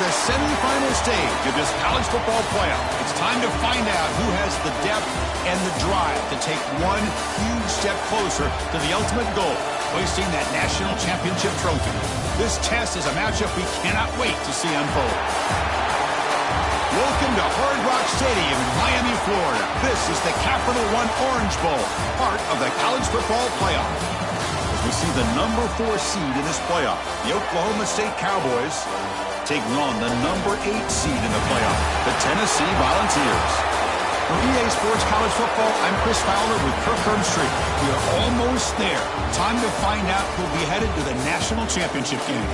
the semifinal stage of this college football playoff. It's time to find out who has the depth and the drive to take one huge step closer to the ultimate goal, hoisting that national championship trophy. This test is a matchup we cannot wait to see unfold. Welcome to Hard Rock Stadium in Miami, Florida. This is the Capital One Orange Bowl, part of the college football playoff. As we see the number 4 seed in this playoff, the Oklahoma State Cowboys taking on the number 8 seed in the playoff, the Tennessee Volunteers. For EA Sports College Football, I'm Chris Fowler with Kirk Herbstreit. We are almost there. Time to find out who'll be headed to the national championship game.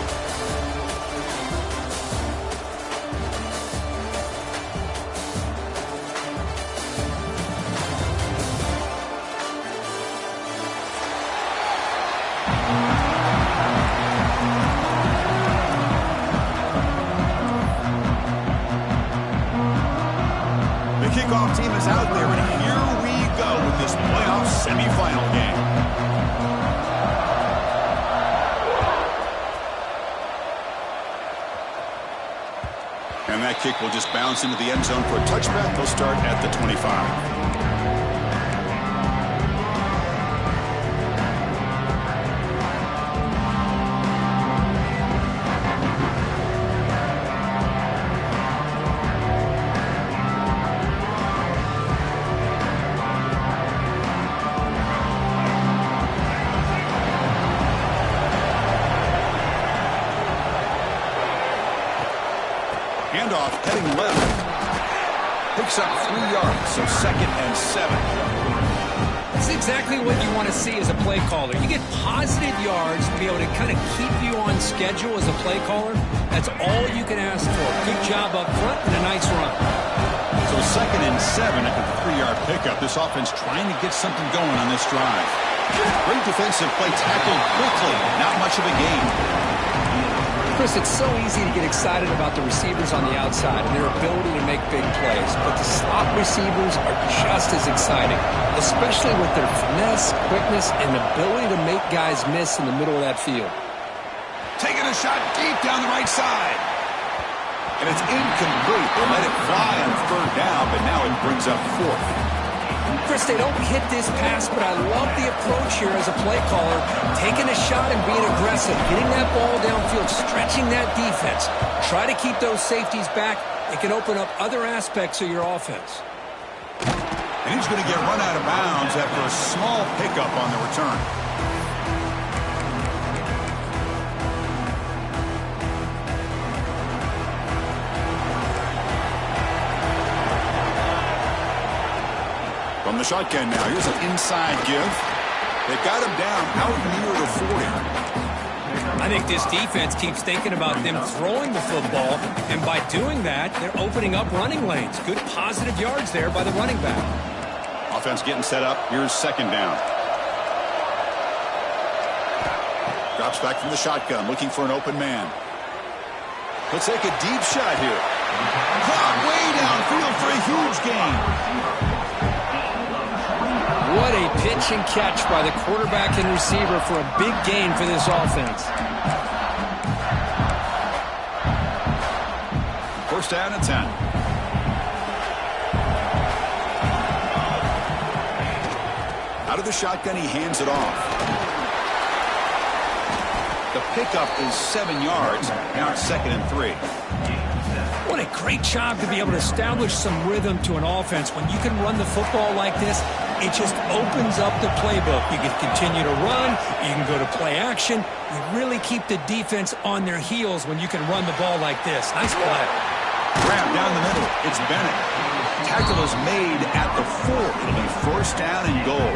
Kickoff team is out there, and here we go with this playoff semifinal game. And that kick will just bounce into the end zone for a touchback. They'll start at the 25. Handoff heading left. Picks up 3 yards, so 2nd and 7. That's exactly what you want to see as a play caller. You get positive yards to be able to kind of keep you on schedule as a play caller. That's all you can ask for. Good job up front and a nice run. So 2nd and 7 after the 3-yard pickup. This offense trying to get something going on this drive. Great defensive play, tackled quickly. Not much of a gain. Chris, it's so easy to get excited about the receivers on the outside and their ability to make big plays, but the slot receivers are just as exciting, especially with their finesse, quickness, and ability to make guys miss in the middle of that field. Taking a shot deep down the right side. And it's incomplete. They let it fly on 3rd down, but now it brings up 4th. Chris, they don't hit this pass, but I love the approach here as a play caller, taking a shot and being aggressive, getting that ball downfield, stretching that defense. Try to keep those safeties back. It can open up other aspects of your offense. And he's going to get run out of bounds after a small pickup on the return. From the shotgun now, here's an inside give. They've got him down out near the 40. I think this defense keeps thinking about them throwing the football, and by doing that, they're opening up running lanes. Good positive yards there by the running back. Offense getting set up. Here's 2nd down. Drops back from the shotgun, looking for an open man. He'll take a deep shot here. Caught way downfield for a huge gain. What a pitch and catch by the quarterback and receiver for a big gain for this offense. 1st down and 10. Out of the shotgun, he hands it off. The pickup is 7 yards. Now it's 2nd and 3. What a great job to be able to establish some rhythm to an offense. When you can run the football like this, it just opens up the playbook. You can continue to run. You can go to play action. You really keep the defense on their heels when you can run the ball like this. Nice play. Grab down the middle. It's Bennett. Tackle is made at the 4. It'll be 1st down and goal.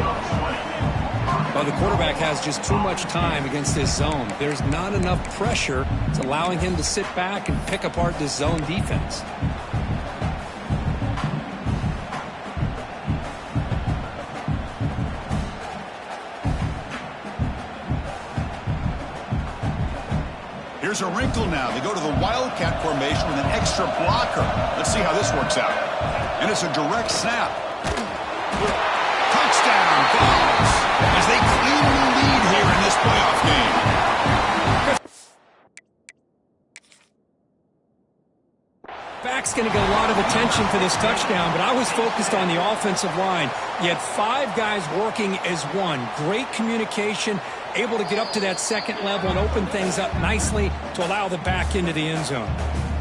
Well, the quarterback has just too much time against this zone. There's not enough pressure. It's allowing him to sit back and pick apart this zone defense. Here's a wrinkle now. They go to the Wildcat formation with an extra blocker. Let's see how this works out. And it's a direct snap. Touchdown, Vols, as they cleanly lead here in this playoff game. quarterback's going to get a lot of attention for this touchdown, but I was focused on the offensive line. You had 5 guys working as one. Great communication, able to get up to that second level and open things up nicely to allow the back into the end zone.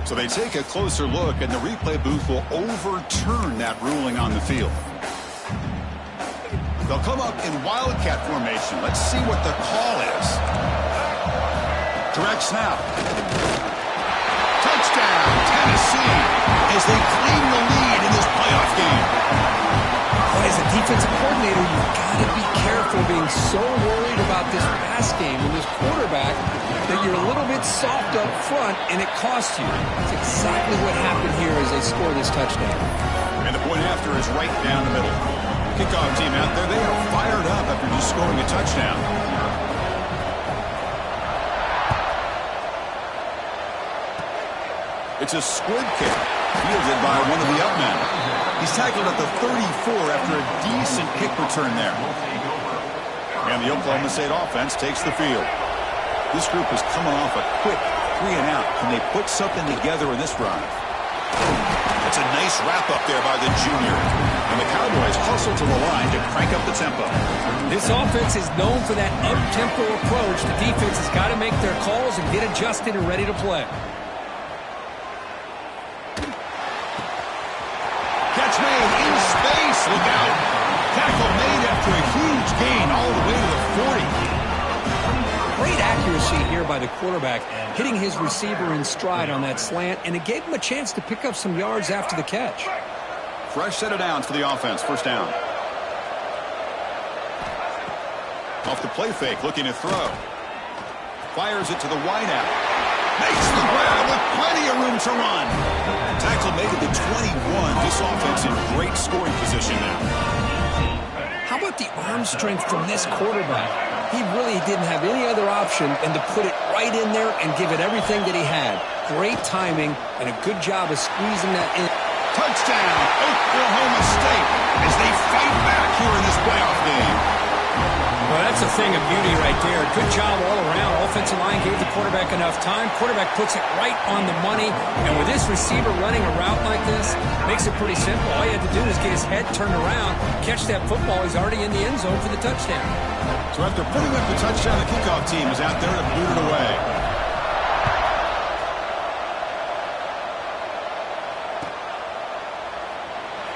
So they take a closer look, and the replay booth will overturn that ruling on the field. They'll come up in Wildcat formation. Let's see what the call is. Direct snap. Touchdown, Tennessee, as they claim the lead in this playoff game. But as a defensive coordinator, you've got to be careful being so worried about this pass game and this quarterback that you're a little bit soft up front, and it costs you. That's exactly what happened here as they score this touchdown. And the point after is right down the middle. Kickoff team out there, they are fired up after just scoring a touchdown. It's a squib kick, fielded by one of the up men. He's tackled at the 34 after a decent kick return there. And the Oklahoma State offense takes the field. This group is coming off a quick 3-and-out. Can they put something together in this drive? That's a nice wrap-up there by the junior. And the Cowboys hustle to the line to crank up the tempo. This offense is known for that up-tempo approach. The defense has got to make their calls and get adjusted and ready to play. Catch made in space. Look out. Tackle made after a huge gain all the way to the 40. Great accuracy here by the quarterback, hitting his receiver in stride on that slant, and it gave him a chance to pick up some yards after the catch. Fresh set of downs for the offense. First down. Off the play fake, looking to throw. Fires it to the wideout. Makes the grab with plenty of room to run. Tackle made at the 21. This offense in great scoring position now. How about the arm strength from this quarterback? He really didn't have any other option than to put it right in there and give it everything that he had. Great timing and a good job of squeezing that in. Touchdown, Oklahoma State, as they fight back here in this playoff game. Well, that's a thing of beauty right there. Good job all around. Offensive line gave the quarterback enough time. Quarterback puts it right on the money. And with this receiver running a route like this, makes it pretty simple. All you had to do is get his head turned around, catch that football. He's already in the end zone for the touchdown. So after putting up the touchdown, the kickoff team is out there to boot it away.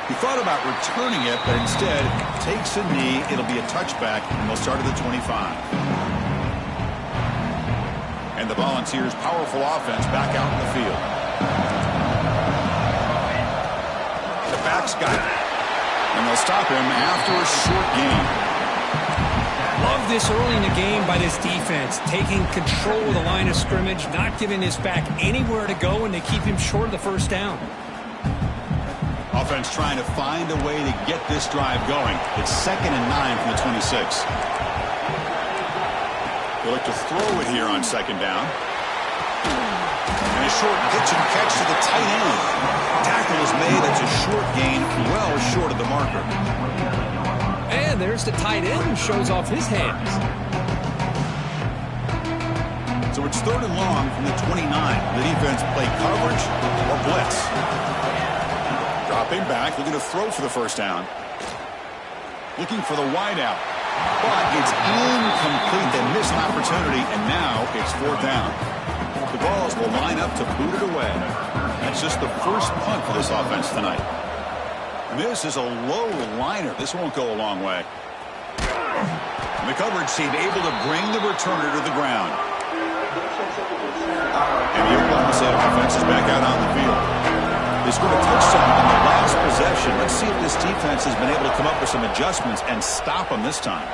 He thought about returning it, but instead takes a knee. It'll be a touchback, and they'll start at the 25. And the Volunteers' powerful offense back out in the field. The back's got it. And they'll stop him after a short gain. Love this early in the game by this defense, taking control of the line of scrimmage, not giving this back anywhere to go, and they keep him short of the first down. Offense trying to find a way to get this drive going. It's 2nd and 9 from the 26. They look to throw it here on 2nd down. And a short pitch and catch to the tight end. Tackle is made. It's a short gain, well short of the marker. And there's the tight end who shows off his hands. So it's 3rd and long from the 29. The defense play coverage or blitz. Dropping back, looking to throw for the first down. Looking for the wideout. But it's incomplete. They missed an opportunity, and now it's 4th down. The Vols will line up to boot it away. That's just the first punt for this offense tonight. And this is a low liner. This won't go a long way. And the coverage team able to bring the returner to the ground. And the Oklahoma State offense is back out on the field. They scored a touchdown on the last possession. Let's see if this defense has been able to come up with some adjustments and stop them this time.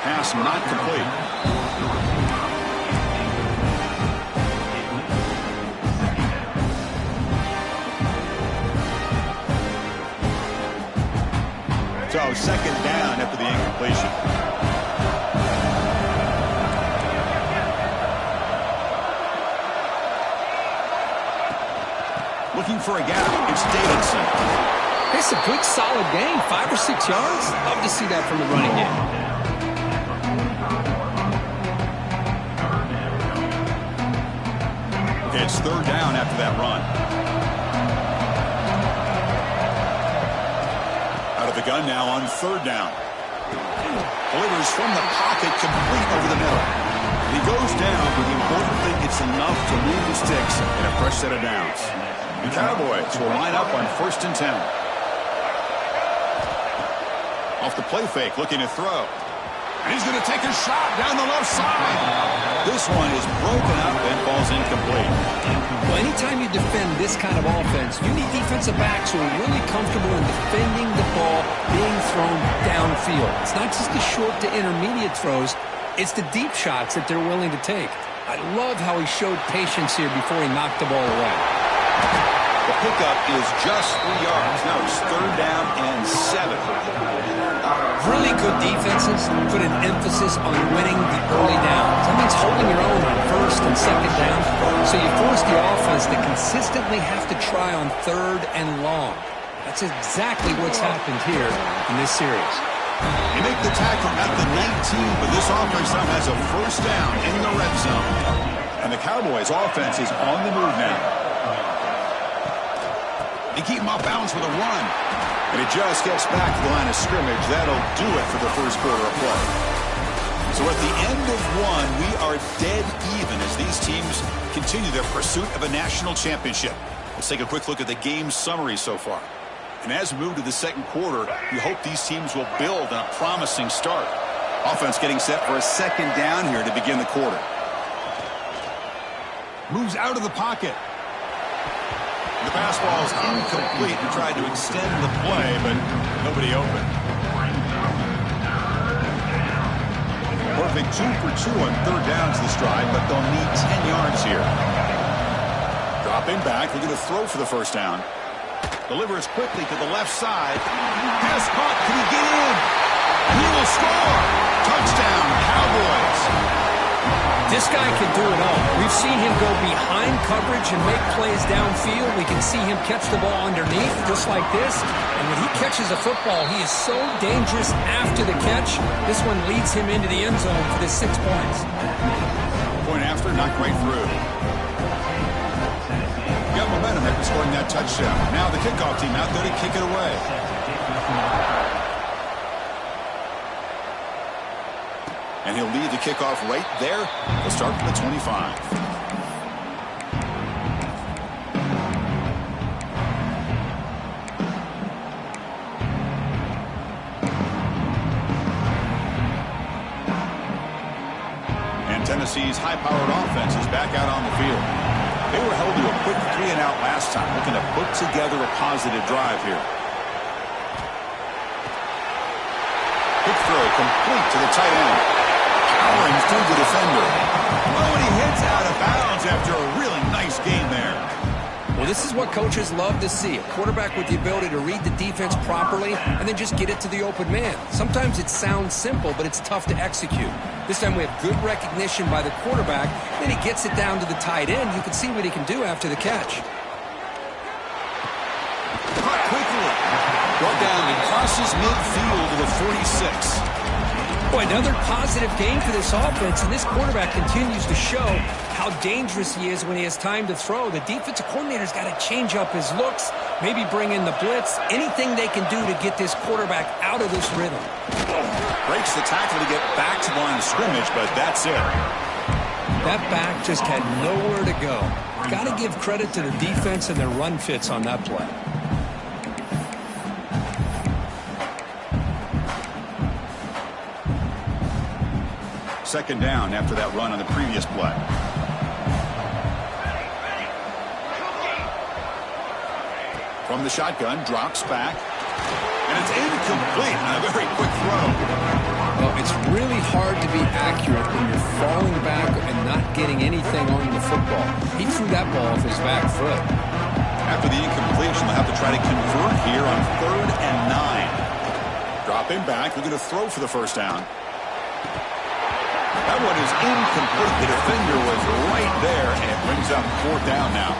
Pass not complete. So 2nd down after the incompletion. Looking for a gap. It's Davidson. It's a good, solid gain. 5 or 6 yards. Love to see that from the running game. Okay, it's 3rd down after that run. the gun now on third down. Delivers from the pocket, complete over the middle. He goes down, but the important thing, it's enough to move the sticks in a fresh set of downs. The Cowboys will line up on 1st and 10. Off the play fake, looking to throw. And he's going to take a shot down the left side. This one is broken up and falls incomplete. Well, anytime you defend this kind of offense, you need defensive backs who are really comfortable in defending the ball being thrown downfield. It's not just the short to intermediate throws, it's the deep shots that they're willing to take. I love how he showed patience here before he knocked the ball away. The pickup is just 3 yards. Now it's 3rd down and 7. Really good defenses put an emphasis on winning the early downs. That means holding your own on 1st and 2nd down. So you force the offense to consistently have to try on 3rd and long. That's exactly what's happened here in this series. You make the tackle at the 19, but this offense now has a 1st down in the red zone. And the Cowboys' offense is on the move now. They keep him off balance with a run. And it just gets back to the line of scrimmage. That'll do it for the first quarter of play. So at the end of one, we are dead even as these teams continue their pursuit of a national championship. Let's take a quick look at the game summary so far. And as we move to the second quarter, we hope these teams will build on a promising start. Offense getting set for a 2nd down here to begin the quarter. Moves out of the pocket. The pass ball is incomplete. He tried to extend the play, but nobody open. Perfect 2 for 2 on 3rd downs this drive, but they'll need 10 yards here. Dropping back, looking to throw for the 1st down. Delivers quickly to the left side. Pass caught. Can he get in? He will score. Touchdown, Cowboys. This guy can do it all. We've seen him go behind coverage and make plays downfield. We can see him catch the ball underneath, just like this. And when he catches a football, he is so dangerous after the catch. This one leads him into the end zone for the 6 points. Point after, not quite through. Got momentum after scoring that touchdown. Now the kickoff team out there to kick it away. And he'll lead the kickoff right there. He'll start from the 25. And Tennessee's high-powered offense is back out on the field. They were held to a quick 3-and-out last time, looking to put together a positive drive here. Quick throw complete to the tight end. Powering through the defender. Oh, and he hits out of bounds after a really nice game there. Well, this is what coaches love to see. A quarterback with the ability to read the defense properly and then just get it to the open man. Sometimes it sounds simple, but it's tough to execute. This time we have good recognition by the quarterback. Then he gets it down to the tight end. You can see what he can do after the catch. Caught quickly. Brought down and crosses midfield to the 46. Boy, another positive game for this offense, and this quarterback continues to show how dangerous he is when he has time to throw. The defensive coordinator's got to change up his looks, maybe bring in the blitz, anything they can do to get this quarterback out of this rhythm. Breaks the tackle to get back to the line of scrimmage, but that's it. That back just had nowhere to go. Got to give credit to the defense and their run fits on that play. Second down after that run on the previous play. From the shotgun, drops back. And it's incomplete on a very quick throw. Well, it's really hard to be accurate when you're falling back and not getting anything on the football. He threw that ball off his back foot. After the incompletion, they'll have to try to convert here on 3rd and 9. Dropping back, looking to throw for the 1st down. That one is incomplete. The defender was right there, and it brings up 4th down now.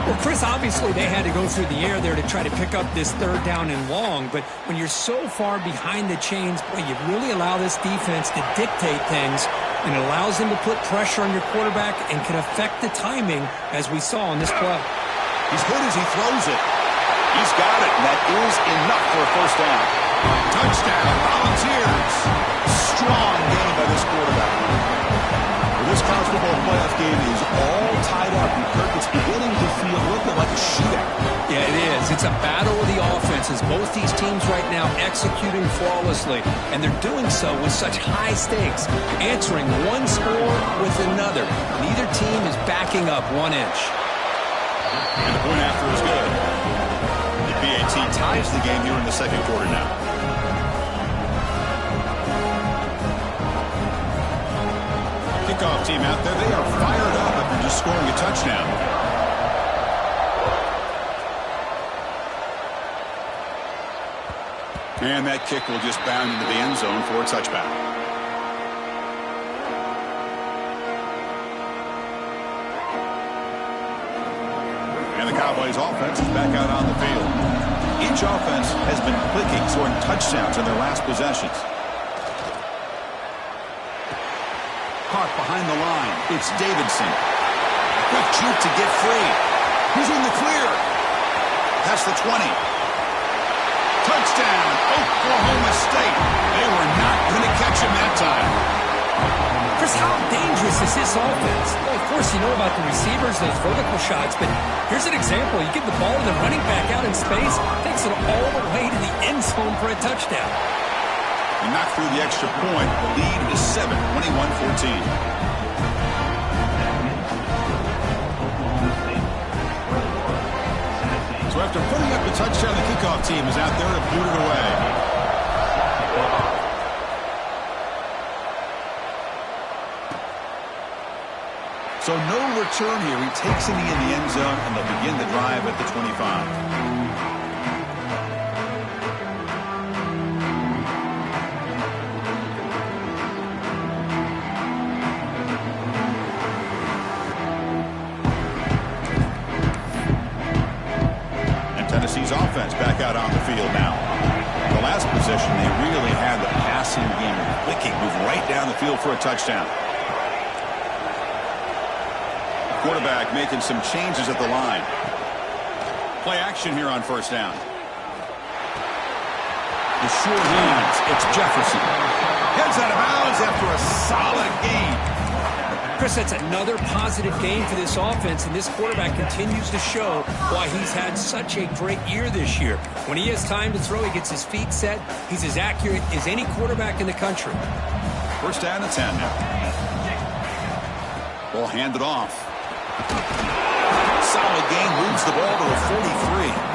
Well, Chris, obviously they had to go through the air there to try to pick up this 3rd down and long, but when you're so far behind the chains, boy, you really allow this defense to dictate things, and it allows them to put pressure on your quarterback and can affect the timing, as we saw in this play. He's good as he throws it. He's got it, and that is enough for a 1st down. Touchdown, Volunteers. Strong game by this quarterback. Well, this college football playoff game is all tied up. And Kirk, it's beginning to feel a little bit like a shootout. Yeah, it is. It's a battle of the offenses. Both these teams right now executing flawlessly, and they're doing so with such high stakes, answering one score with another. Neither team is backing up 1 inch. And the point after is good. The BAT ties the game here in the second quarter now. Kickoff team out there. They are fired up after just scoring a touchdown. And that kick will just bound into the end zone for a touchback. And the Cowboys offense is back out on the field. Each offense has been clicking, scoring touchdowns in their last possessions. Caught behind the line. It's Davidson. Quick juke to get free. He's in the clear. Past the 20. Touchdown, Oklahoma State. They were not going to catch him that time. Chris, how dangerous is this offense? Well, of course, you know about the receivers, those vertical shots, but here's an example. You give the ball to the running back out in space, takes it all the way to the end zone for a touchdown. And knocked through the extra point. The lead is 7, 21-14. So after putting up the touchdown, the kickoff team is out there and boot it away. So no return here. He takes it in the end zone, and they'll begin the drive at the 25. Tennessee's offense back out on the field now. The last possession, they really had the passing game clicking, move right down the field for a touchdown. Quarterback making some changes at the line. Play action here on first down. The short hands, it's Jefferson. Heads out of bounds after a solid game. Chris, that's another positive game for this offense, and this quarterback continues to show why he's had such a great year this year. When he has time to throw, he gets his feet set. He's as accurate as any quarterback in the country. First down and 10 now. Ball handed off. Solid game, moves the ball to a 43.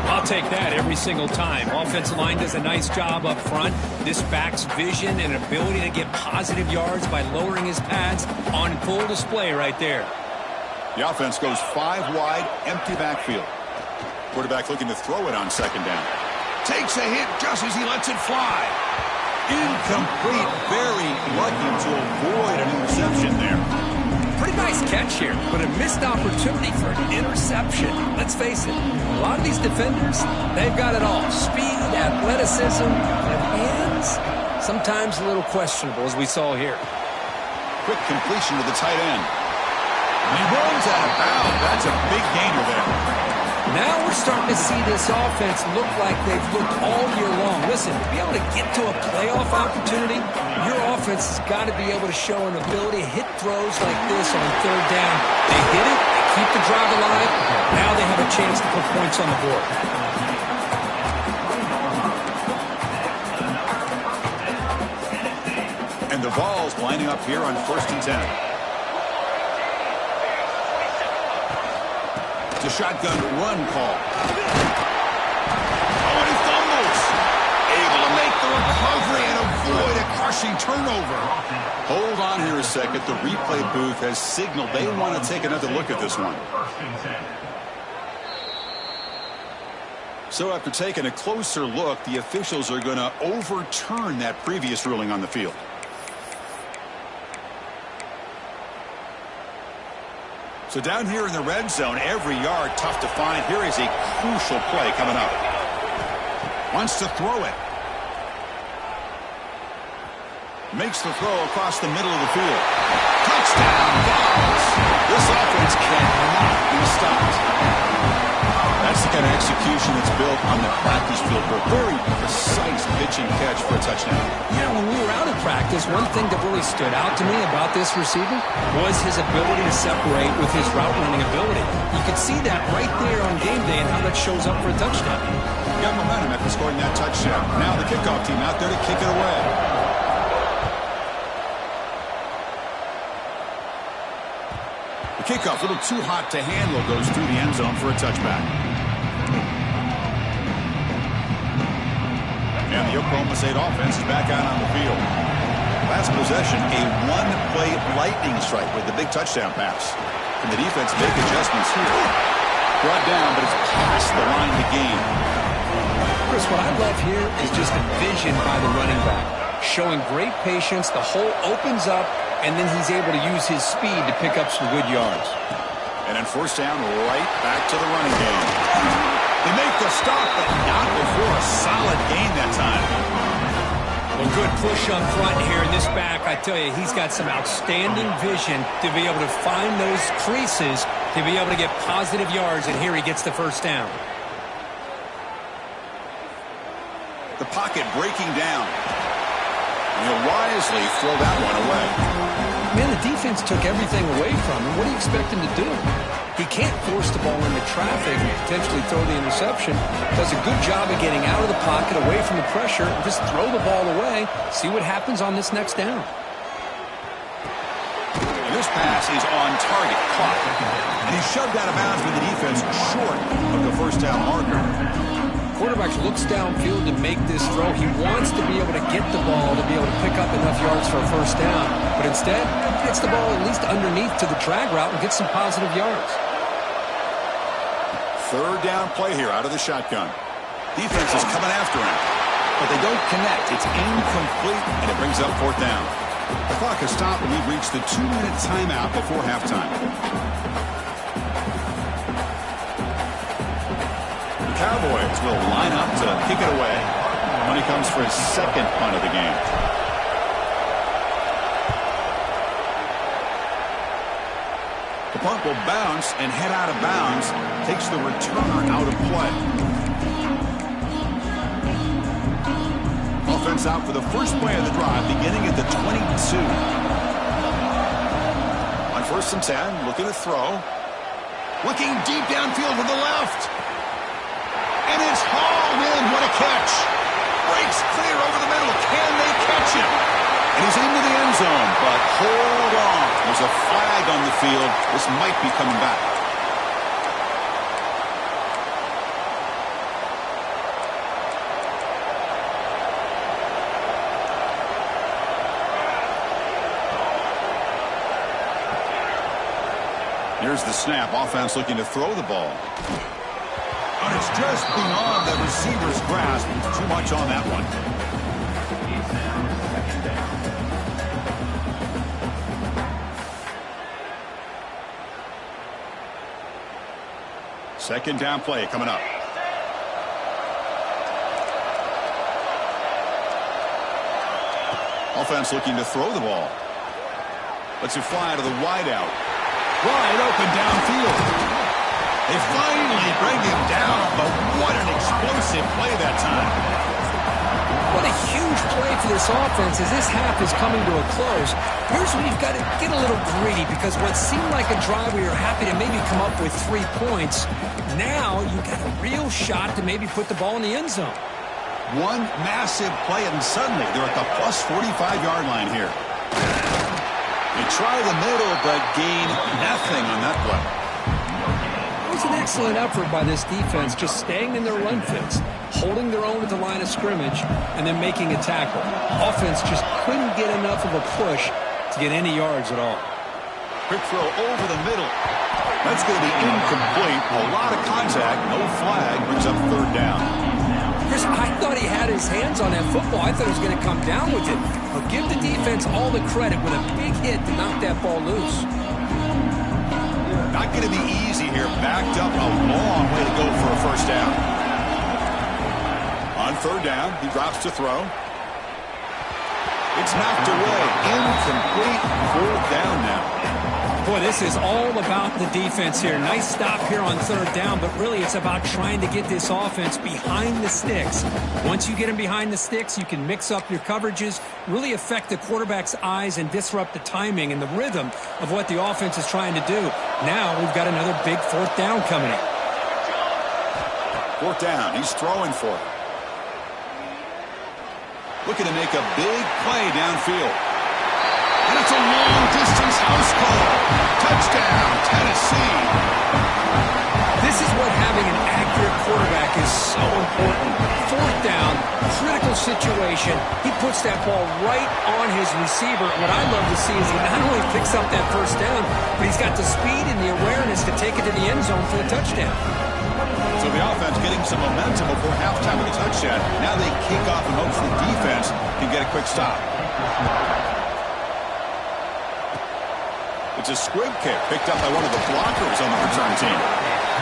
I'll take that every single time. Offensive line does a nice job up front. This back's vision and ability to get positive yards by lowering his pads on full display right there. The offense goes 5 wide, empty backfield. Quarterback looking to throw it on second down. Takes a hit just as he lets it fly. Incomplete, very lucky to avoid an interception there. Pretty nice catch here, but a missed opportunity for an interception. Let's face it, a lot of these defenders, they've got it all. Speed, athleticism, and hands, sometimes a little questionable, as we saw here. Quick completion to the tight end. And he runs out of bounds. That's a big gainer there. Now we're starting to see this offense look like they've looked all year long. Listen, to be able to get to a playoff opportunity, your offense has got to be able to show an ability to hit throws like this on third down. They hit it, they keep the drive alive. Now they have a chance to put points on the board. And the ball's lining up here on first and 10. The shotgun run call. Oh, and he fumbles. Able to make the recovery and avoid a crushing turnover. Hold on here a second. The replay booth has signaled they want to take another look at this one. So after taking a closer look, the officials are going to overturn that previous ruling on the field. So down here in the red zone, every yard tough to find. Here is a crucial play coming up. Wants to throw it. Makes the throw across the middle of the field. Touchdown, Vols. This offense cannot be stopped. That That's the kind of execution that's built on the practice field for a very precise pitch and catch for a touchdown. Yeah, when we were out of practice, one thing that really stood out to me about this receiver was his ability to separate with his route running ability. You could see that right there on game day and how that shows up for a touchdown. Got momentum after scoring that touchdown. Now the kickoff team out there to kick it away. The kickoff, a little too hot to handle, goes through the end zone for a touchback. And the Oklahoma State offense is back out on the field. Last possession, a one-play lightning strike with the big touchdown pass. And the defense make adjustments here. Brought down, but it's past the line to gain. Chris, what I love here is just the vision by the running back. Showing great patience, the hole opens up, and then he's able to use his speed to pick up some good yards. And on first down, right back to the running game. They make the stop, but not before a solid gain that time. Well, good push up front here in this back. I tell you, he's got some outstanding vision to be able to find those creases, to be able to get positive yards, and here he gets the first down. The pocket breaking down. And he'll wisely throw that one away. Man, the defense took everything away from him. What do you expect him to do? He can't force the ball into traffic and potentially throw the interception. Does a good job of getting out of the pocket, away from the pressure, and just throw the ball away. See what happens on this next down. And this pass is on target, caught. And he's shoved out of bounds with the defense short of the first down marker. Quarterback looks downfield to make this throw. He wants to be able to get the ball to be able to pick up enough yards for a first down. But instead, he gets the ball at least underneath to the drag route and gets some positive yards. Third down play here out of the shotgun. Defense is coming after him, but they don't connect. It's incomplete, and it brings up fourth down. The clock has stopped, and we've reached the 2-minute timeout before halftime. The Cowboys will line up to kick it away when he comes for his second punt of the game. The punt will bounce and head out of bounds. Takes the returner out of play. Offense out for the first play of the drive, beginning at the 22. On first and 10, looking to throw. Looking deep downfield to the left. And it's hauled in. What a catch. Breaks clear over the middle. Can they catch him? And he's into the end zone, but hold on. There's a flag on the field. This might be coming back. Here's the snap. Offense looking to throw the ball. And it's just beyond the receiver's grasp. Too much on that one. Second down play coming up. Offense looking to throw the ball. Lets it fly to the wideout. Wide open downfield. They finally bring him down, but what an explosive play that time. What a huge play for this offense as this half is coming to a close. Here's where you've got to get a little greedy, because what seemed like a drive where you're happy to maybe come up with 3 points, now you've got a real shot to maybe put the ball in the end zone. One massive play, and suddenly they're at the plus 45-yard line here. They try the middle, but gain nothing on that play. It was an excellent effort by this defense, just staying in their run fits, holding their own at the line of scrimmage, and then making a tackle. Offense just couldn't get enough of a push to get any yards at all. Quick throw over the middle. That's going to be incomplete. A lot of contact, no flag, brings up third down. Chris, I thought he had his hands on that football. I thought he was going to come down with it. But give the defense all the credit with a big hit to knock that ball loose. Not going to be easy here. Backed up, a long way to go for a first down. On third down, he drops to throw. It's knocked away. Incomplete. Fourth down now. Boy, this is all about the defense here. Nice stop here on third down, but really it's about trying to get this offense behind the sticks. Once you get them behind the sticks, you can mix up your coverages, really affect the quarterback's eyes and disrupt the timing and the rhythm of what the offense is trying to do. Now we've got another big fourth down coming in. Fourth down, he's throwing for it. Looking to make a big play downfield. And it's a long-distance house call. Touchdown, Tennessee. This is what having an accurate quarterback is so important. Fourth down, critical situation. He puts that ball right on his receiver. What I love to see is he not only picks up that first down, but he's got the speed and the awareness to take it to the end zone for the touchdown. So the offense getting some momentum before halftime with a touchdown. Now they kick off in hopes the defense can get a quick stop. It's a squib kick picked up by one of the blockers on the return team.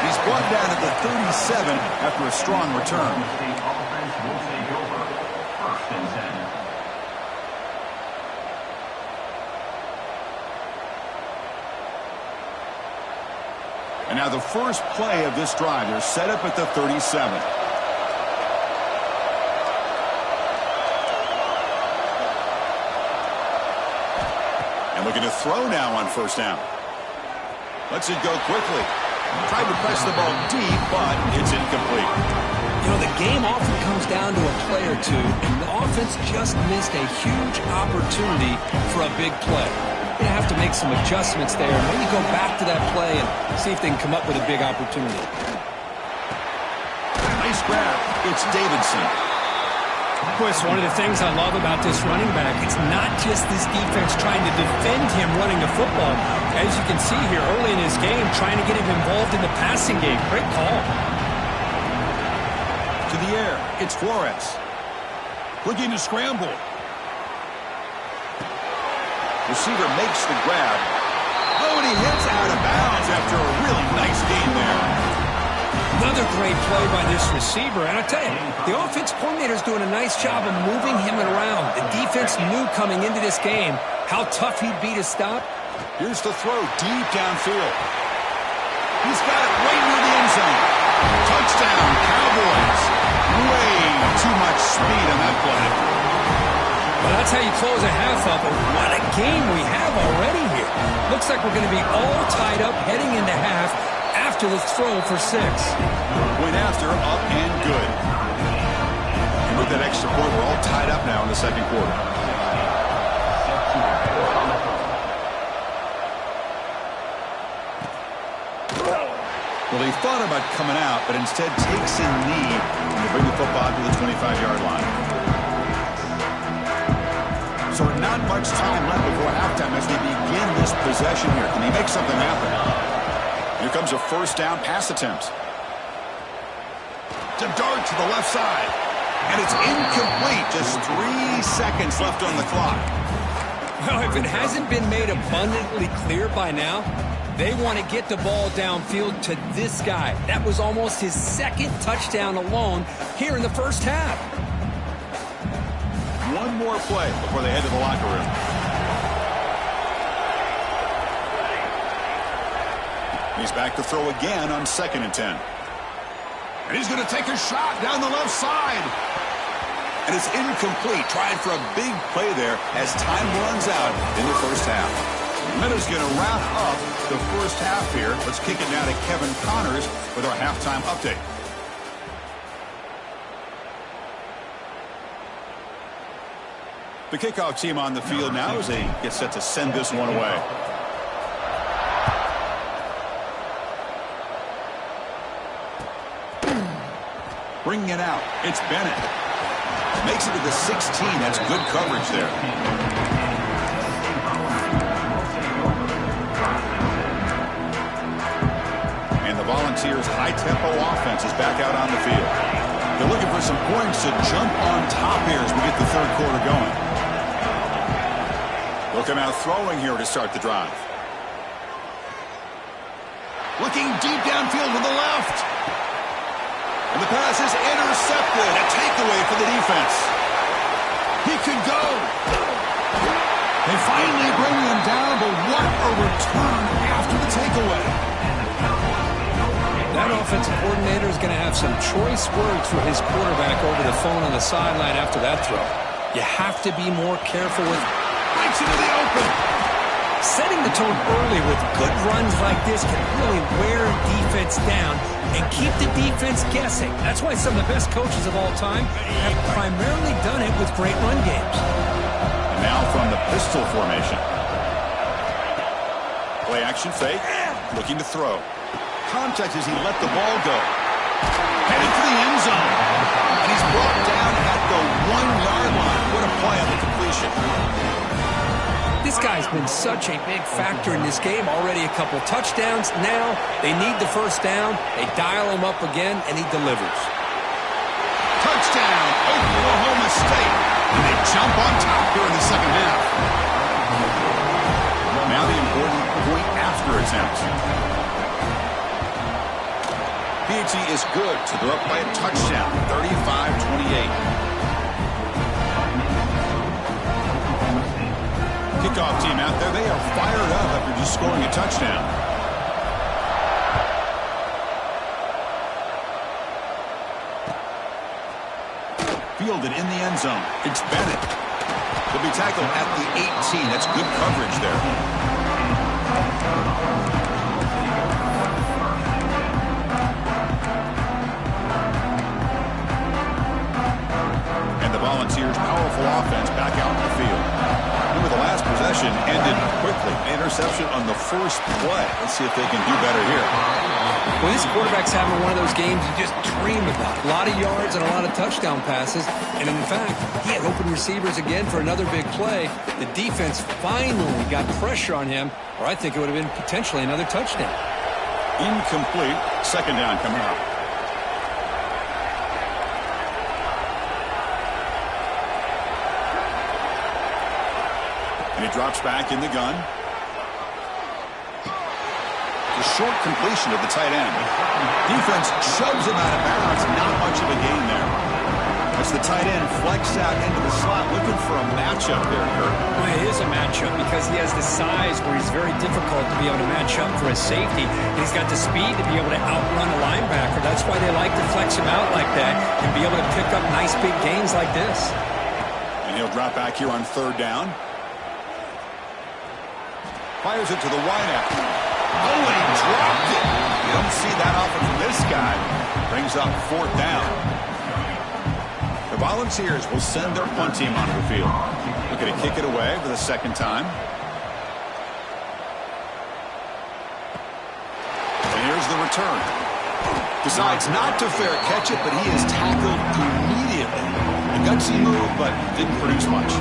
He's brought down at the 37 after a strong return. And now the first play of this drive. They're set up at the 37. Looking to throw now on first down. Lets it go quickly. Tried to press the ball deep, but it's incomplete. You know, the game often comes down to a play or two, and the offense just missed a huge opportunity for a big play. They have to make some adjustments there, and maybe go back to that play and see if they can come up with a big opportunity. Nice grab. It's Davidson. Boy, it's one of the things I love about this running back. It's not just this defense trying to defend him running the football. As you can see here early in his game, trying to get him involved in the passing game. Great call. To the air, it's Flores. Looking to scramble. Receiver makes the grab. Oh, and he hits out of bounds after a really nice game there. Another great play by this receiver. And I tell you, the offense coordinator is doing a nice job of moving him around. The defense knew coming into this game how tough he'd be to stop. Here's the throw deep downfield. He's got it right near the end zone. Touchdown, Cowboys. Way too much speed on that play. Well, that's how you close a half up. But what a game we have already here. Looks like we're going to be all tied up heading into half after the throw for 6. Went after, up and good. And with that extra point, we're all tied up now in the second quarter. Well, he thought about coming out, but instead takes a knee to bring the football to the 25-yard line. So not much time left before halftime as we begin this possession here. Can he make something happen? Here comes a first down pass attempt. To dart to the left side. And it's incomplete. Just 3 seconds left on the clock. Well, if it hasn't been made abundantly clear by now, they want to get the ball downfield to this guy. That was almost his second touchdown alone here in the first half. One more play before they head to the locker room. He's back to throw again on 2nd and 10. And he's going to take a shot down the left side. And it's incomplete. Tried for a big play there as time runs out in the first half. Minutes going to wrap up the first half here. Let's kick it now to Kevin Connors with our halftime update. The kickoff team on the field now as they get set to send this one away. Bringing it out, it's Bennett. Makes it to the 16. That's good coverage there. And the Volunteers' high-tempo offense is back out on the field. They're looking for some points to jump on top here as we get the third quarter going. They'll come out throwing here to start the drive. Looking deep downfield to the left. And the pass is intercepted. A takeaway for the defense. He could go. They finally bring him down, but what a return after the takeaway. That offensive coordinator is going to have some choice words for his quarterback over the phone on the sideline after that throw. You have to be more careful with... Breaks into the open. Setting the tone early with good runs like this can really wear defense down and keep the defense guessing. That's why some of the best coaches of all time have primarily done it with great run games. And now from the pistol formation. Play action fake. Looking to throw. Contact as he let the ball go. Headed for the end zone. And he's brought down at the 1-yard line. What a play on the completion. This guy's been such a big factor in this game. Already a couple touchdowns. Now they need the first down. They dial him up again, and he delivers. Touchdown, Oklahoma State. And they jump on top here in the second half. Now the important point after attempt. PAT is good, so they're up by a touchdown, 35-28. Kickoff team out there, they are fired up after just scoring a touchdown. Fielded in the end zone. It's Bennett. He'll be tackled at the 18. That's good coverage there. Volunteers' powerful offense back out in the field. Remember, the last possession ended quickly. Interception on the first play. Let's see if they can do better here. Well, this quarterback's having one of those games you just dream about. A lot of yards and a lot of touchdown passes. And in fact, he had open receivers again for another big play. The defense finally got pressure on him, or I think it would have been potentially another touchdown. Incomplete. Second down coming up. And he drops back in the gun. The short completion of the tight end. Defense shoves him out of bounds. Not much of a gain there. As the tight end flex out into the slot, looking for a matchup there, Kurt. Well, it is a matchup because he has the size where he's very difficult to be able to match up for his safety. And he's got the speed to be able to outrun a linebacker. That's why they like to flex him out like that and be able to pick up nice big gains like this. And he'll drop back here on third down. Fires it to the wideout. Oh, and he dropped it. You don't see that often from this guy. Brings up fourth down. The Volunteers will send their punt team onto the field. Looking to kick it away for the second time. And here's the return. Decides not to fair catch it, but he is tackled immediately. A gutsy move, but didn't produce much.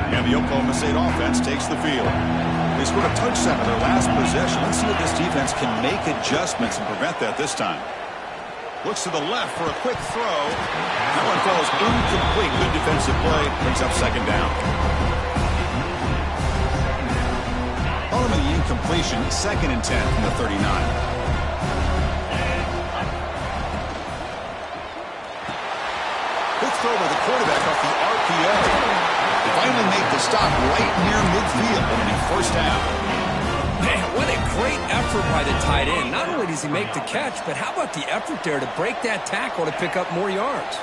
And the Oklahoma State offense takes the field. They scored a touchdown in their last possession. Let's see if this defense can make adjustments and prevent that this time. Looks to the left for a quick throw. That one falls incomplete. Good defensive play. Brings up second down. Following the incompletion, 2nd and 10 from the 39. Quick throw by the quarterback off the RPO. They finally make the stop right near midfield and a first down. Man, what a great effort by the tight end. Not only does he make the catch, but how about the effort there to break that tackle to pick up more yards?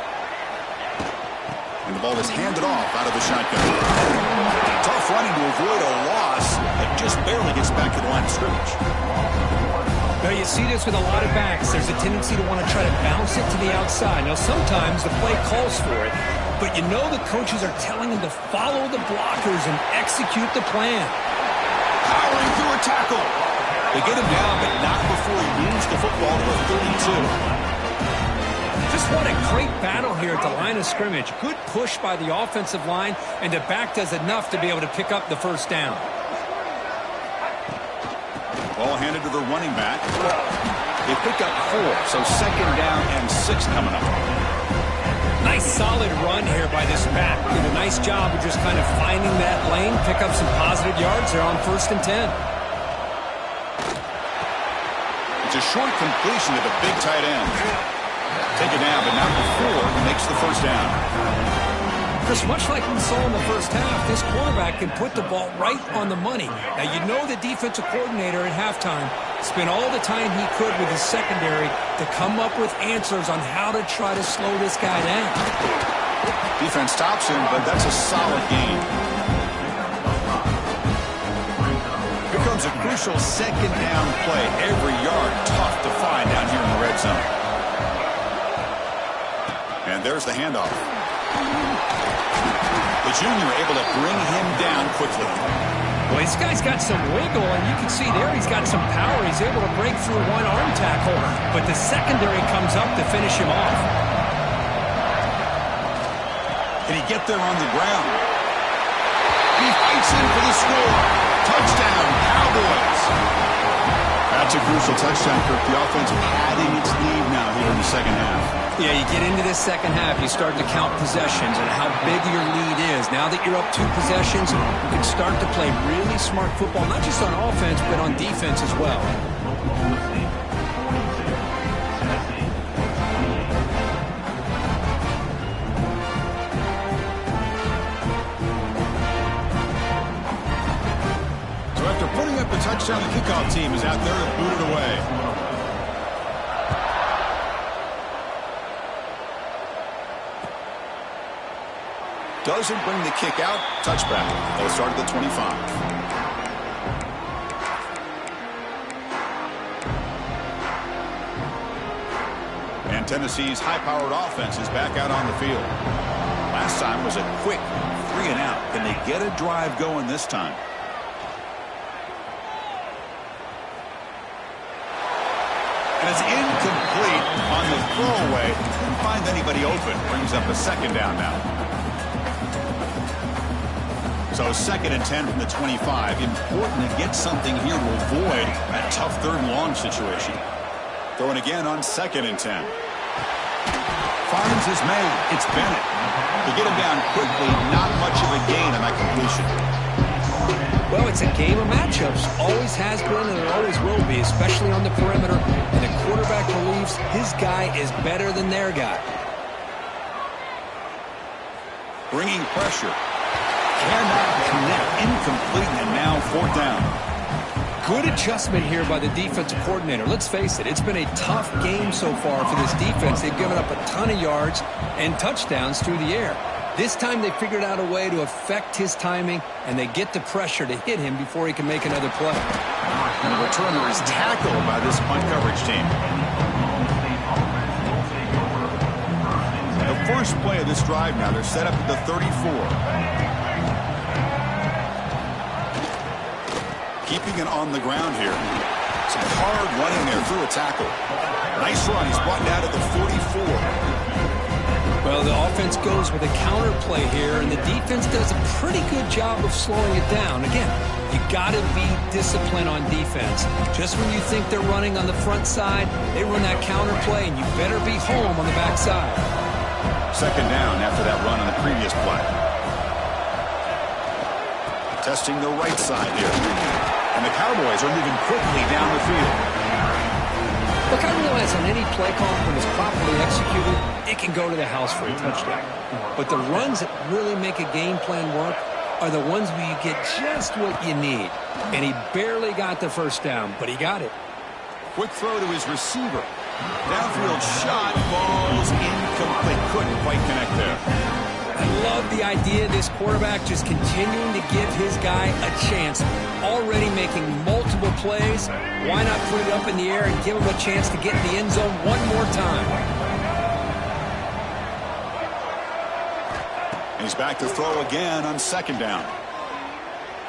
And the ball is handed off out of the shotgun. Tough running to avoid a loss, but just barely gets back to the line of scrimmage. Now, you see this with a lot of backs. There's a tendency to want to try to bounce it to the outside. Now, sometimes the play calls for it, but you know the coaches are telling them to follow the blockers and execute the plan. Powering through a tackle. They get him down, but not before he moves the football to the 32. Just what a great battle here at the line of scrimmage. Good push by the offensive line, and the back does enough to be able to pick up the first down. Ball handed to the running back. They pick up 4, so second down and 6 coming up. Nice solid run here by this back. Did a nice job of just kind of finding that lane, pick up some positive yards there on 1st and 10. It's a short completion to the big tight end. Take it down, but not before he makes the first down. Because much like we saw in the first half, this quarterback can put the ball right on the money. Now, you know the defensive coordinator at halftime spent all the time he could with his secondary to come up with answers on how to try to slow this guy down. Defense stops him, but that's a solid gain. Here comes a crucial second down play. Every yard tough to find down here in the red zone. And there's the handoff. The junior able to bring him down quickly. Well, this guy's got some wiggle, and you can see there he's got some power. He's able to break through one arm tackle, but the secondary comes up to finish him off. Can he get there on the ground? He fights in for the score. Touchdown, Cowboys. That's a crucial touchdown, Kirk. The offense padding its lead now here in the second half. Yeah, you get into this second half, you start to count possessions and how big your lead is. Now that you're up 2 possessions, you can start to play really smart football, not just on offense, but on defense as well. So after putting up the touchdown, the kickoff team is out there to boot it away. Doesn't bring the kick out. Touchback. They'll start at the 25. And Tennessee's high-powered offense is back out on the field. Last time was a quick 3 and out. Can they get a drive going this time? And it's incomplete on the throwaway. Couldn't find anybody open. Brings up a second down now. So 2nd and 10 from the 25. Important to get something here to avoid that tough 3rd and long situation. Throwing again on 2nd and 10. Finds his man. It's Bennett. To get him down quickly, not much of a gain on that completion. Well, it's a game of matchups. Always has been and it always will be, especially on the perimeter. And the quarterback believes his guy is better than their guy. Bringing pressure. Cannot connect. Incomplete, and now 4th down. Good adjustment here by the defensive coordinator. Let's face it, it's been a tough game so far for this defense. They've given up a ton of yards and touchdowns through the air. This time they figured out a way to affect his timing, and they get the pressure to hit him before he can make another play. And the returner is tackled by this punt coverage team. The first play of this drive now, they're set up at the 34. Keeping it on the ground here. Some hard running there through a tackle. Nice run. He's brought down to the 44. Well, the offense goes with a counter play here, and the defense does a pretty good job of slowing it down. Again, you got to be disciplined on defense. Just when you think they're running on the front side, they run that counter play, and you better be home on the back side. 2nd down after that run on the previous play. Testing the right side here. And the Cowboys are moving quickly down the field. Look, I realize on any play call, when it's properly executed, it can go to the house for a touchdown. But the runs that really make a game plan work are the ones where you get just what you need. And he barely got the 1st down, but he got it. Quick throw to his receiver. Downfield shot, falls incomplete. Couldn't quite connect there. I love the idea of this quarterback just continuing to give his guy a chance. Already making multiple plays. Why not put it up in the air and give him a chance to get in the end zone one more time? And he's back to throw again on 2nd down.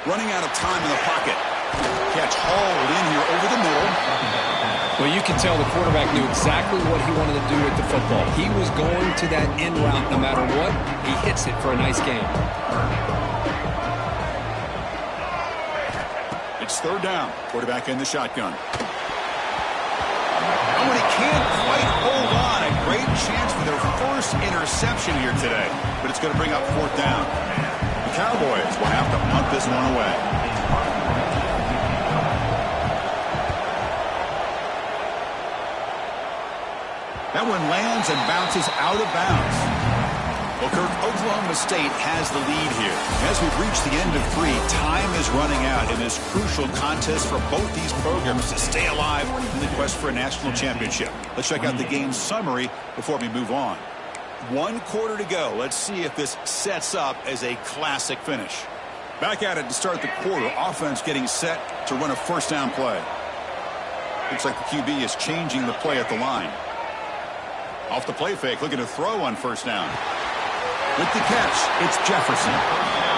Running out of time in the pocket. Catch hauled in here over the middle. Well, you can tell the quarterback knew exactly what he wanted to do with the football. He was going to that in route no matter what. He hits it for a nice game. It's 3rd down. Quarterback in the shotgun. Oh, and he can't quite hold on. A great chance for their first interception here today. But it's going to bring up 4th down. The Cowboys will have to punt this one away. That one lands and bounces out of bounds. Well, Kirk, Oklahoma State has the lead here. As we've reached the end of 3, time is running out in this crucial contest for both these programs to stay alive in the quest for a national championship. Let's check out the game summary before we move on. 1 quarter to go. Let's see if this sets up as a classic finish. Back at it to start the quarter. Offense getting set to run a first down play. Looks like the QB is changing the play at the line. Off the play fake, looking to throw on first down. With the catch, it's Jefferson.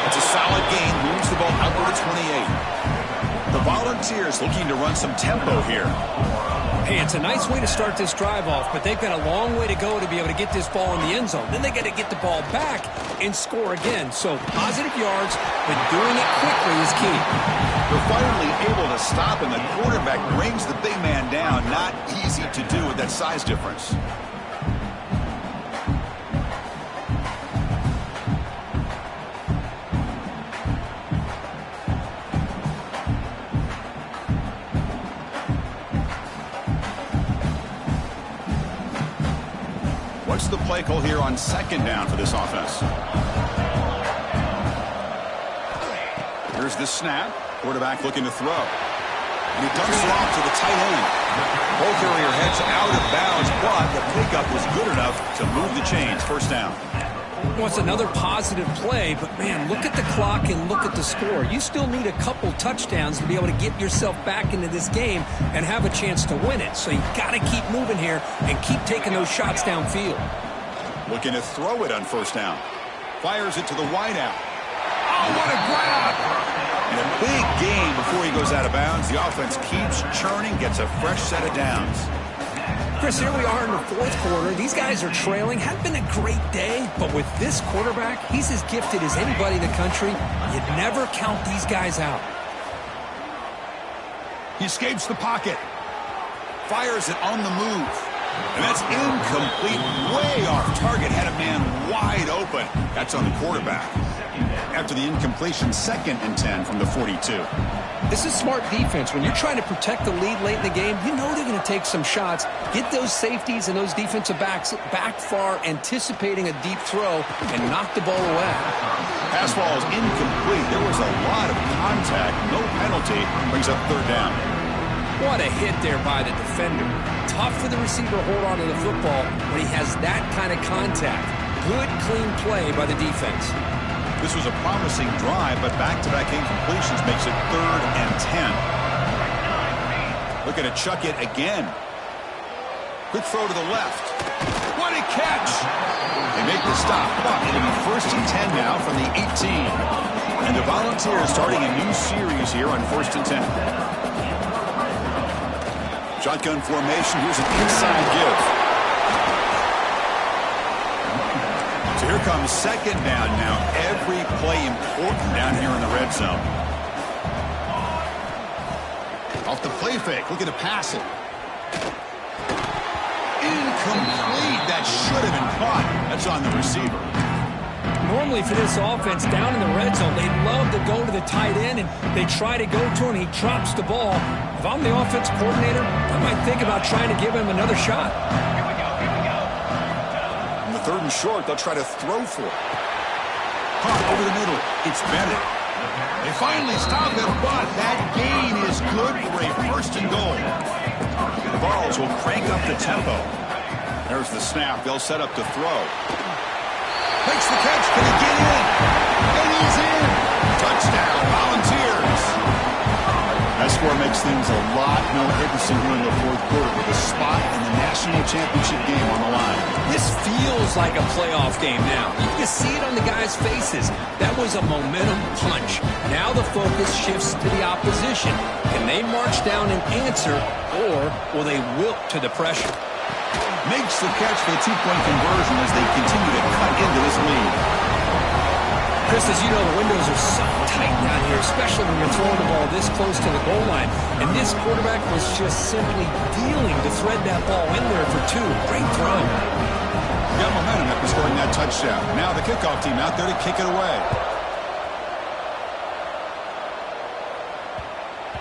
It's a solid gain, moves the ball outward to 28. The Volunteers looking to run some tempo here. Hey, it's a nice way to start this drive off, but they've got a long way to go to be able to get this ball in the end zone. Then they got to get the ball back and score again. So positive yards, but doing it quickly is key. They're finally able to stop, and the quarterback brings the big man down. Not easy to do with that size difference. What's the play call here on second down for this offense? Here's the snap. Quarterback looking to throw. And he dumps it off to the tight end. Ball carrier heads out of bounds, but the pickup was good enough to move the chains. First down. Well, it's another positive play, but man, look at the clock and look at the score. You still need a couple touchdowns to be able to get yourself back into this game and have a chance to win it. So you got to keep moving here and keep taking those shots downfield. Looking to throw it on first down. Fires it to the wideout. Oh, what a grab! And a big gain before he goes out of bounds. The offense keeps churning, gets a fresh set of downs. Chris, here we are in the 4th quarter. These guys are trailing. Hadn't been a great day, but with this quarterback, he's as gifted as anybody in the country. You'd never count these guys out. He escapes the pocket. Fires it on the move. And that's incomplete. Way off target. Had a man wide open. That's on the quarterback. After the incompletion, 2nd and 10 from the 42. This is smart defense. When you're trying to protect the lead late in the game, you know they're going to take some shots. Get those safeties and those defensive backs back far, anticipating a deep throw, and knock the ball away. Pass ball is incomplete. There was a lot of contact. No penalty. Brings up 3rd down. What a hit there by the defender. Tough for the receiver to hold on to the football when he has that kind of contact. Good, clean play by the defense. This was a promising drive, but back-to-back incompletions makes it 3rd and 10. Looking to chuck it again. Quick throw to the left. What a catch! They make the stop, but it'll be 1st and 10 now from the 18. And the Volunteers starting a new series here on 1st and 10. Shotgun formation. Here's an inside give. So here comes 2nd down now. Every play important down here in the red zone. Off the play fake. Looking to pass it. Incomplete. That should have been caught. That's on the receiver. Normally for this offense down in the red zone, they love to go to the tight end, and they try to go to him, and he drops the ball. If I'm the offense coordinator, I might think about trying to give him another shot. 3rd and short, they'll try to throw for it. Caught over the middle. It's Bennett. They finally stop him, but that gain is good for a 1st and goal. The Vols will crank up the tempo. There's the snap. They'll set up to throw. Makes the catch. Can he get in? And he's in. Touchdown, Volunteers. That score makes things a lot more interesting here in the 4th quarter with a spot in the national championship game on the line. This feels like a playoff game now. You can see it on the guys' faces. That was a momentum punch. Now the focus shifts to the opposition. Can they march down and answer, or will they wilt to the pressure? Makes the catch for the 2-point conversion as they continue to cut into this lead. Chris, as you know, the windows are so tight down here, especially when you're throwing the ball this close to the goal line. And this quarterback was just simply dealing to thread that ball in there for 2. Great throw. Got momentum after scoring that touchdown. Now the kickoff team out there to kick it away.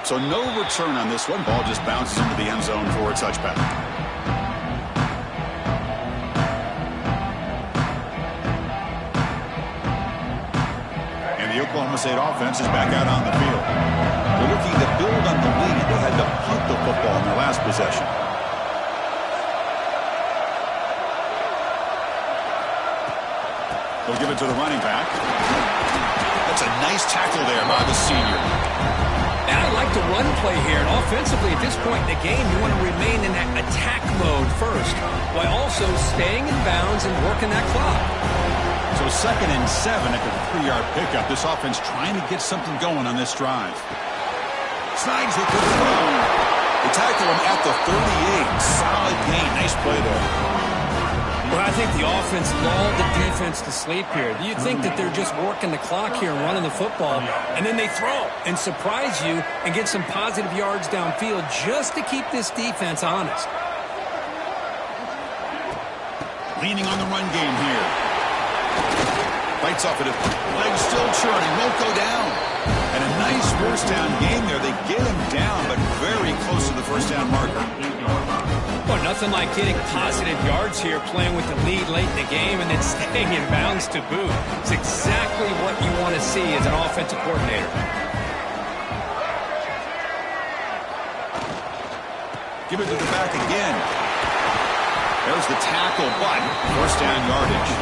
So no return on this one. Ball just bounces into the end zone for a touchback. State offense is back out on the field. They're looking to build on the lead. They had to punt the football in their last possession. They'll give it to the running back. That's a nice tackle there by the senior. And I like the run play here. And offensively, at this point in the game, you want to remain in that attack mode first, while also staying in bounds and working that clock. So 2nd and 7 at the 3-yard pickup. This offense trying to get something going on this drive. Snides with the throw. They tackle him at the 38. Solid gain. Nice play there. Well, I think the offense lulled the defense to sleep here. You think that they're just working the clock here and running the football, and then they throw and surprise you and get some positive yards downfield just to keep this defense honest. Leaning on the run game here. Bites off it. Legs still churning. Won't go down. And a nice first down game there. They get him down, but very close to the first down marker. Well, nothing like getting positive yards here, playing with the lead late in the game, and then staying in bounds to boot. It's exactly what you want to see as an offensive coordinator. Give it to the back again. There's the tackle, but first down yardage.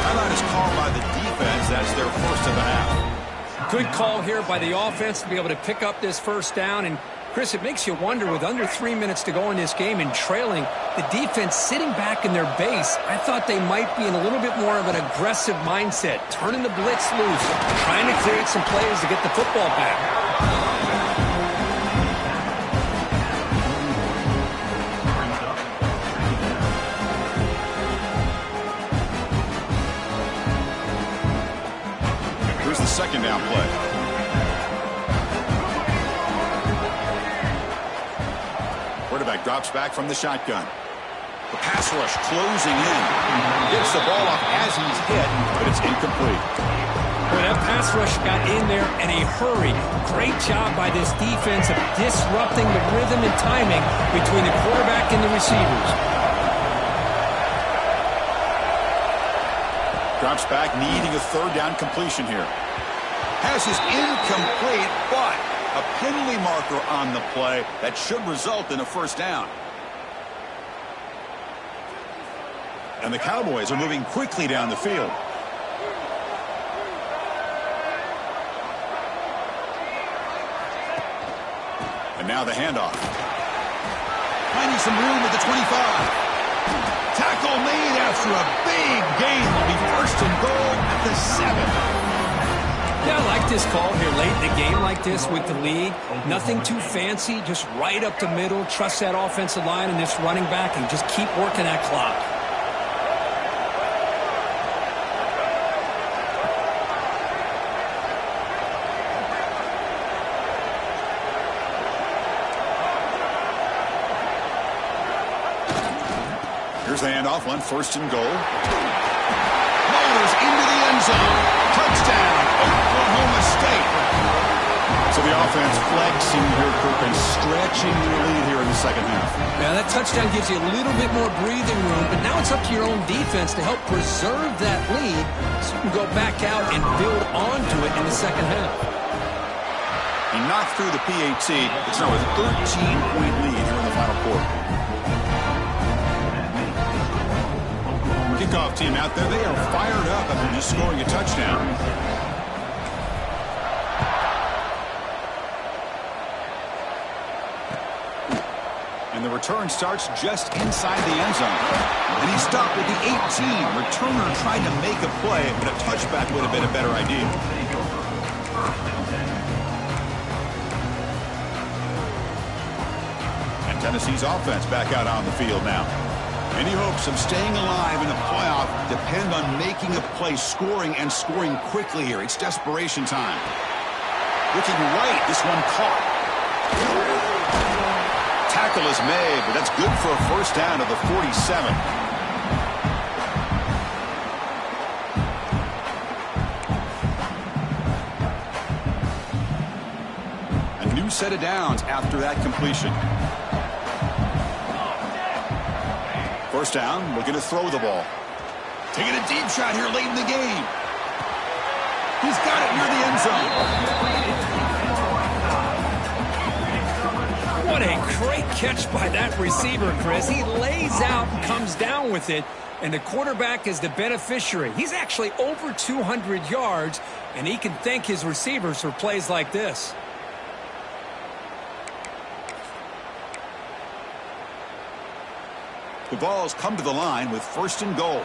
Timeout is called by the defense. That's their first of the half. Good call here by the offense to be able to pick up this first down. And Chris, it makes you wonder, with under 3 minutes to go in this game and trailing, the defense sitting back in their base, I thought they might be in a little bit more of an aggressive mindset, turning the blitz loose, trying to create some plays to get the football back. Here's the second down play. Quarterback drops back from the shotgun. The pass rush closing in. Gets the ball off as he's hit, but it's incomplete. Well, that pass rush got in there in a hurry. Great job by this defense of disrupting the rhythm and timing between the quarterback and the receivers. Drops back, needing a third down completion here. Pass is incomplete, but a penalty marker on the play that should result in a first down. And the Cowboys are moving quickly down the field. And now the handoff. Finding some room at the 25. Tackle made after a big gain. Will be first and goal at the 7. Yeah, I like this call here late in the game like this with the lead. Nothing too fancy, just right up the middle. Trust that offensive line and this running back and just keep working that clock. Here's the handoff on first and goal. Ballers into the end zone. Touchdown, Oklahoma State. So the offense flexing here, Kirk, and stretching their lead here in the second half. Yeah, that touchdown gives you a little bit more breathing room, but now it's up to your own defense to help preserve that lead so you can go back out and build onto it in the second half. He knocked through the PAT. It's now a 13-point lead here in the final quarter. Kickoff team out there, they are fired up after just scoring a touchdown. And the return starts just inside the end zone. And he stopped at the 18. Returner tried to make a play, but a touchback would have been a better idea. And Tennessee's offense back out on the field now. Any hopes of staying alive in a playoff depend on making a play, scoring, and scoring quickly here. It's desperation time. Looking right, this one caught. Tackle is made, but that's good for a first down to the 47. A new set of downs after that completion. First down, looking to throw the ball. Taking a deep shot here late in the game. He's got it near the end zone. What a great catch by that receiver, Chris. He lays out and comes down with it, and the quarterback is the beneficiary. He's actually over 200 yards, and he can thank his receivers for plays like this. The ball's come to the line with 1st and goal.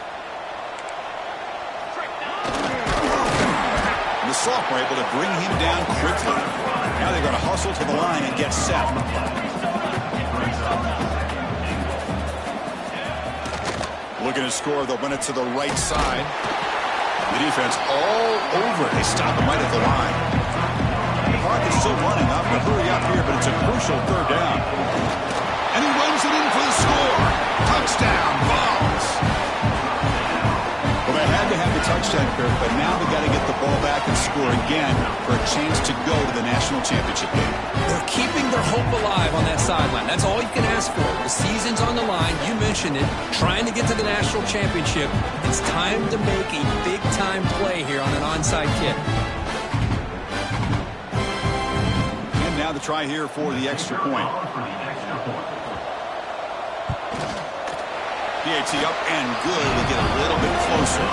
And the Soft were able to bring him down quickly. Now they're going to hustle to the line and get set. Looking to score, they'll run it to the right side. The defense all over. They stop him right at the line. The clock is still running up, but hurry up here, but it's a crucial 3rd down. And he runs it in for the score. Touchdown, Vols. Well, they had to have the touchdown, Kirk, but now they got to get the ball back and score again for a chance to go to the national championship game. They're keeping their hope alive on that sideline. That's all you can ask for. The season's on the line. You mentioned it. Trying to get to the national championship. It's time to make a big-time play here on an onside kick. And now the try here for the extra point. PAT up and good. We get a little bit closer.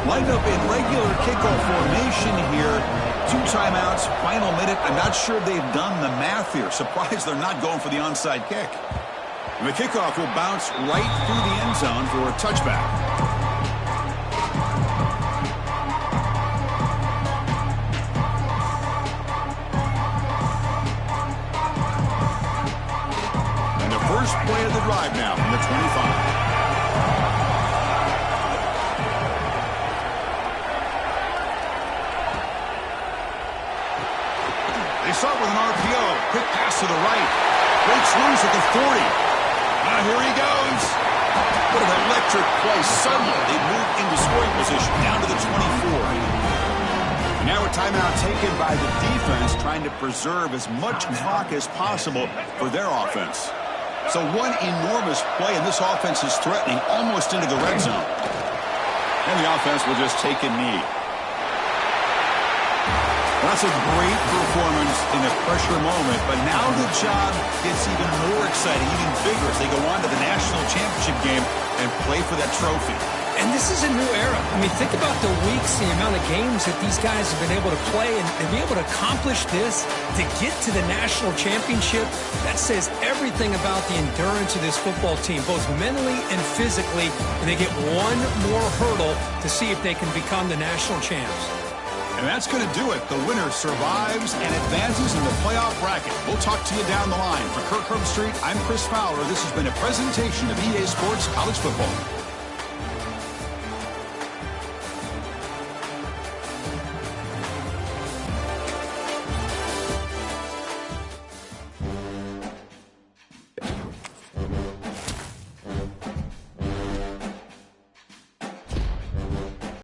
Lined up in regular kickoff formation here. 2 timeouts, final minute. I'm not sure they've done the math here. Surprised they're not going for the onside kick. And the kickoff will bounce right through the end zone for a touchback. First play of the drive now from the 25. They start with an RPO. Quick pass to the right. Breaks loose at the 40. Now here he goes. What an electric play. Suddenly they move into scoring position down to the 24. Now a timeout taken by the defense, trying to preserve as much clock as possible for their offense. So one enormous play, and this offense is threatening almost into the red zone. And the offense will just take a knee. That's a great performance in a pressure moment, but now the job gets even more exciting, even bigger as they go on to the national championship game and play for that trophy. And this is a new era. I mean, think about the weeks, the amount of games that these guys have been able to play, and to be able to accomplish this, to get to the national championship, that says everything about the endurance of this football team, both mentally and physically, and they get one more hurdle to see if they can become the national champs. And that's going to do it. The winner survives and advances in the playoff bracket. We'll talk to you down the line. For Kirk Herbstreit, I'm Chris Fowler. This has been a presentation of EA Sports College Football.